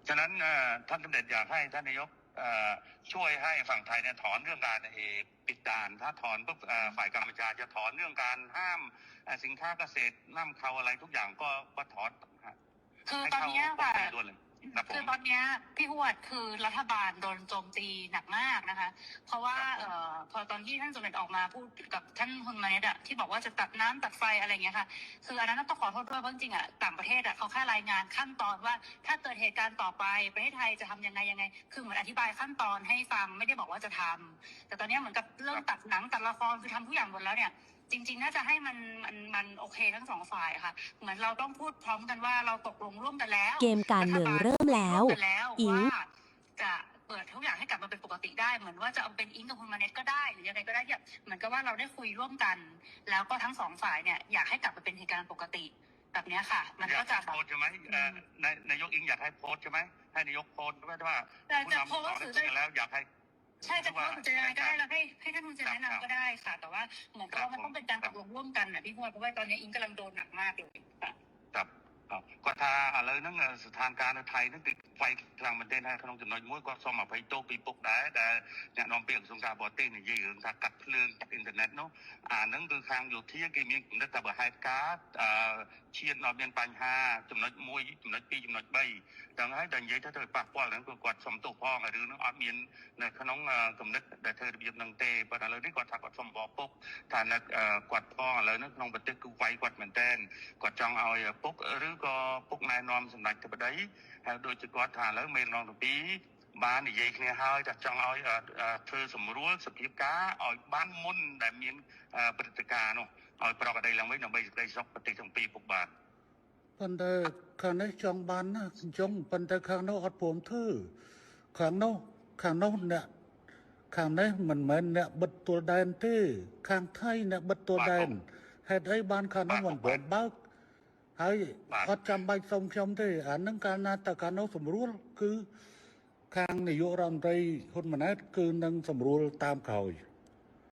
ฉะนั้นท่านสมเด็จอยากให้ท่านนายกช่วยให้ฝั่งไทยเนี่ยถอนเรื่องการปิดด่านถ้าถอนปุ๊บฝ่ายกัมพูชาจะถอนเรื่องการห้ามสินค้าเกษตรนำเข้าอะไรทุกอย่างก็ถอนคือตอนนี้ค่ะคือตอนนี้พี่หวดคือรัฐบาลโดนโจมตีหนักมากนะคะเพราะว่าพอตอนที่ท่านสมเด็จออกมาพูดกับท่านฮุนมาเนตอะที่บอกว่าจะตัดน้ำตัดไฟอะไรเงี้ยค่ะคืออันนั้นต้องขอโทษด้วยเพราะจริงๆอะต่างประเทศอะเขาแค่รายงานขั้นตอนว่าถ้าเกิดเหตุการณ์ต่อไปประเทศไทยจะทำยังไงคือเหมือนอธิบายขั้นตอนให้ฟังไม่ได้บอกว่าจะทำแต่ตอนนี้เหมือนกับเรื่องตัดหนังตัดละครคือทำทุกอย่างหมดแล้วเนี่ยจริงๆน่าจะให้มันโอเคทั้งสองฝ่ายค่ะเหมือนเราต้องพูดพร้อมกันว่าเราตกลงร่วมกันแล้วเกมการเมืองเริ่มแล้วอิงว่าจะเปิดทุกอย่างให้กลับมาเป็นปกติได้เหมือนว่าจะเอาเป็นอิงกับคุณมาเน็ตก็ได้หรือยังไงก็ได้เนี่ยเหมือนกับว่าเราได้คุยร่วมกันแล้วก็ทั้งสองฝ่ายเนี่ยอยากให้กลับมาเป็นเหตุการณ์ปกติแบบนี้ค่ะมันก็จะโพสใช่ไหมนายกอิงอยากให้โพสใช่ไหมให้นายกโพสไม่ใช่ว่าผู้นำต่อแล้วอยากให้ใช่จะโพสจะยังไงก็ได้แล้วให้ท่านผู้แนะนำก็ได้ค่ะแต่ว่าเหมือนกับว่ามันต้องเป็นการตกลงร่วมกันนะพี่พวดเพราะว่าตอนนี้อิงกำลังโดนหนักมากเลยค่ะก็ถ้าอะไรนั่งสถานการณ์ไทยนั่งติดไฟทางมันเต้นให้ขนมจำนวนมุ้ยก็สมมาไปโตปีปกได้แต่เนี่ยน้องเปียกสงการบอเต้เนี่ยยืนถ้ากัดเพลิงจากอินเทอร์เน็ตเนาะนั่งคือทางอยู่ที่กี่มีกลุ่มนักตบะไฮการ์ดเชียร์นอเบียนปัญหาจำนวนมุ้ยจำนวนปีจำนวนใบดังให้ดังยัยถ้าเธอปากว่าแล้วก็กดสมตัวพ่อหรือน้องออดเมียนในขนมกลุ่มนักแต่เธอเบียบนังเตะปัญหาเลยที่กดถักกดสมบอปกฐานนักกดพ่อแล้วนักน้องบันทึกคือไฟกดเหมือนเต้นกดจังเอาปกหรือก็ปกนายนอมสำนักจะไปได้โดยจะกอดฐานแล้วเมนลองตัวปีบ้านนี่ยัยเนี่ยหายจากจังเอาเธอสมรู้สกิปก้าเอาบ้านมุ่นแต่มีปฏิการเนาะเอาปลอกอะไรลงไว้หน่อยไปได้สักปฏิสังปีปกบาทปันเดข้างในจังบ้านนะจงปันเดข้างนอกอัดผมเธอข้างนอกเนี่ยข้างในมันเหมือนเนี่ยบัดตัวแดนที่ข้างไทยเนี่ยบัดตัวแดนเหตุให้บ้านข้างนอกมันเปิดบ้าให้อัดจำใบทรงชมที่นั่งการนาตการนอกสมรู้คือข้างในยุโรปไรคนมันนั่นคือนั่งสมรู้ตามเขา